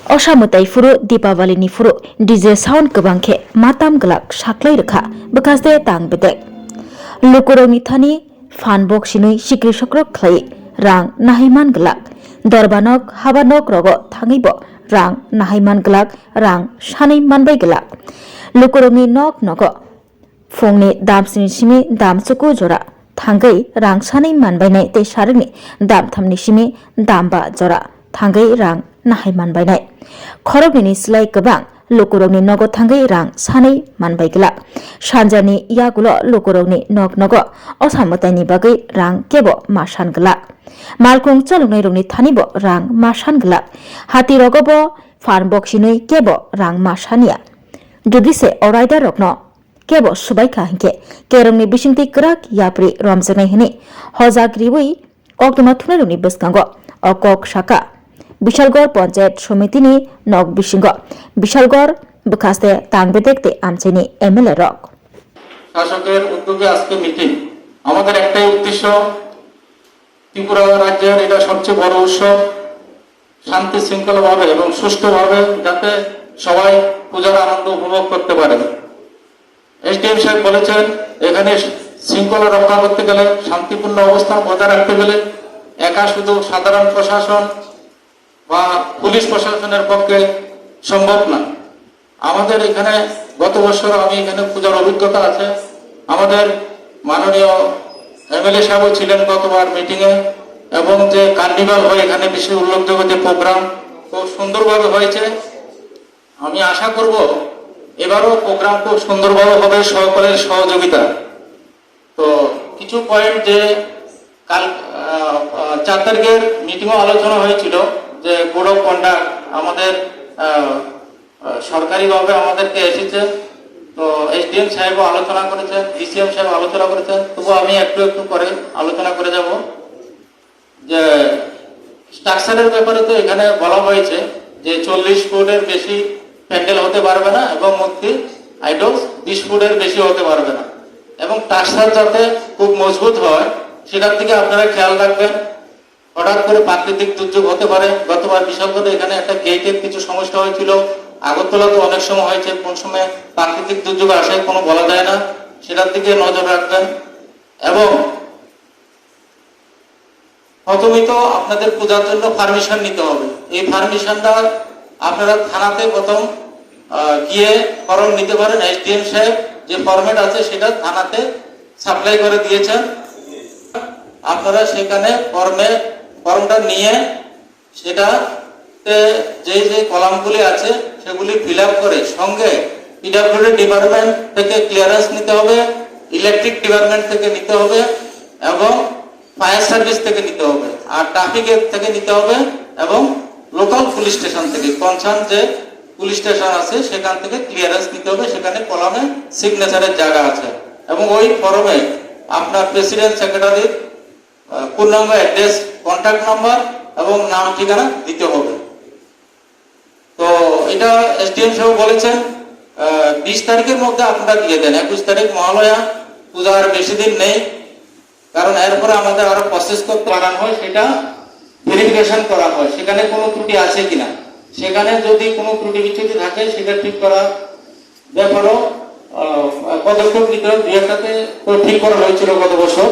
असामताई फुरु Deepawali फुरु DJ sound गोबांखे माताम गलाक साख्लै रखा बकासदे तांग बेदे लुकुरंनि थानि फान बक्सिनुइ सिक्रि सक्रक खलाई रां नाहिमान गलाक दरबानक हाबानक रग थाङैबो रां नाहिमान गलाक रां सानै मानबाय गलाक लुकुरंनि नक नग फुंनि दामस्नि सिमि दामसुकु जरा थांगै रां सानै मानबायनाय ते सारनि दाम थामनि सिमि दामबा जरा थांगै रां नाहाय मानबायनाय खरबनि सिलाय गोबां लुकुरंनि नग थांगै रां सानै मानबाय गला सानजानि यागुल लुकुरंनि नग नग असामतायनि बागै रां केबो मासान गला मालकुं चलुंनाय रंनि थानिबो रां मासान गला हाति रगबो फान बक्सिनुइ केबो रां मासानिया जुदिसे अरायदा रगनो केबो सुबायखा हिंके केरंनि बिसिंति कराक याप्रि रमजनाय हने हजाग्रिवै कक्टमा थुनायरंनि बसकांगो अकक शाखा বিশালগড় পঞ্চায়েত সমিতিনি নক বিশিঙ্গ বিশালগড় বখাস্তে তাংবে দেখতে আমচেনি এমএলএ রক শাসকের উদ্যোগে আজকে মিটিং আমাদের একটাই উদ্দেশ্য ত্রিপুরা রাজ্যের এটা সবচেয়ে বড় উৎসব শান্তি শৃঙ্খলাভাবে এবং সুষ্ঠুভাবে যাতে সবাই পূজার আনন্দ উপভোগ করতে পারে এসডিএম সাহেব বলেছেন এখানে শৃঙ্খলা রক্ষা করতে গেলে শান্তিপূর্ণ অবস্থান বজায় রাখতে গেলে একা শুধু সাধারণ প্রশাসন বা পুলিশ প্রশাসনের পক্ষে সম্ভব না আমাদের এখানে গত বছর আমি এখানে পূজার অভিজ্ঞতা আছে আমাদের মাননীয় এমএলএ সাহেব ছিলেন গতবার মিটিং এ এবং যে কার্নিভাল হয় এখানে বিশেষ উল্লেখযোগ্য যে প্রোগ্রাম খুব সুন্দরভাবে হয়েছে আমি আশা করব এবারও প্রোগ্রাম খুব সুন্দরভাবে হবে সকলের সহযোগিতা তো কিছু পয়েন্ট যে কাল 4 তারিখের মিটিংও আলোচনা হয়েছিল যে কোড অফ কন্ডাক্ট আমাদের সরকারিভাবে আমাদেরকে এসেছে তো এসডিএম সাহেব আলোচনা করেছেন ডিসিএম সাহেব আলোচনা করেছেন তবু আমি একটু একটু করে আলোচনা করে যাব যে স্ট্রাকচারের ব্যাপারে তো এখানে বলা হয়েছে যে 40 ফুটের বেশি প্যান্ডেল হতে পারবে না এবং মূর্তি আইডলস 20 ফুটের বেশি হতে পারবে না এবং স্ট্রাকচার যাতে খুব মজবুত হয় সেটার দিকে আপনারা খেয়াল রাখবেন হঠাৎ করে প্রাকৃতিক দুর্যোগ হতে পারে গতবার বিশালগড়ে এখানে একটা গেটের কিছু সমস্যা হয়েছিল আগরতলা তো অনেক সময় হয়েছে কোন সময় প্রাকৃতিক দুর্যোগ আসে কোনো বলা যায় না সেটার দিকে নজর রাখবেন এবং প্রথমত আপনাদের পূজার জন্য পারমিশন নিতে হবে এই পারমিশনটা আপনারা থানাতে প্রথম গিয়ে ফর্ম নিতে পারেন এসডিএম সাহেব যে ফরম্যাট আছে সেটা থানাতে সাপ্লাই করে দিয়েছেন আপনারা সেখানে ফর্মটা নিয়ে সেটাতে যে যে কলামগুলি আছে সেগুলি ফিল আপ করে সঙ্গে পিডব্লিউডি ডিপার্টমেন্ট থেকে ক্লিয়ারেন্স নিতে হবে ইলেকট্রিক ডিপার্টমেন্ট থেকে নিতে হবে এবং ফায়ার সার্ভিস থেকে নিতে হবে আর ট্রাফিকের থেকে নিতে হবে এবং লোকাল পুলিশ স্টেশন থেকে কনসার্ন যে পুলিশ স্টেশন আছে সেখান থেকে ক্লিয়ারেন্স নিতে হবে সেখানে কলামে সিগনেচারের জায়গা আছে এবং ওই ফর্মে আপনার প্রেসিডেন্ট সেক্রেটারির পূর্ণাঙ্গ অ্যাড্রেস কন্ট্যাক্ট নাম্বার এবং নাম ঠিকানা দিতে হবে তো এটা এসডিএম সাহেব বলেছেন 20 তারিখের মধ্যে আপনারা দিয়ে দেন 21 তারিখ মহালয়া পূজার বেশি দিন নেই কারণ এরপরে আমাদের আরো প্রসেস করতে বাড়ানো হয় সেটা ভেরিফিকেশন করা হয় সেখানে কোনো ত্রুটি আছে কিনা সেখানে যদি কোনো ত্রুটি বিচ্যুতি থাকে সেটা ঠিক করা ব্যাপারও পদক্ষেপ নিতে হবে দুই একটাতে ঠিক করা হয়েছিল গত বছর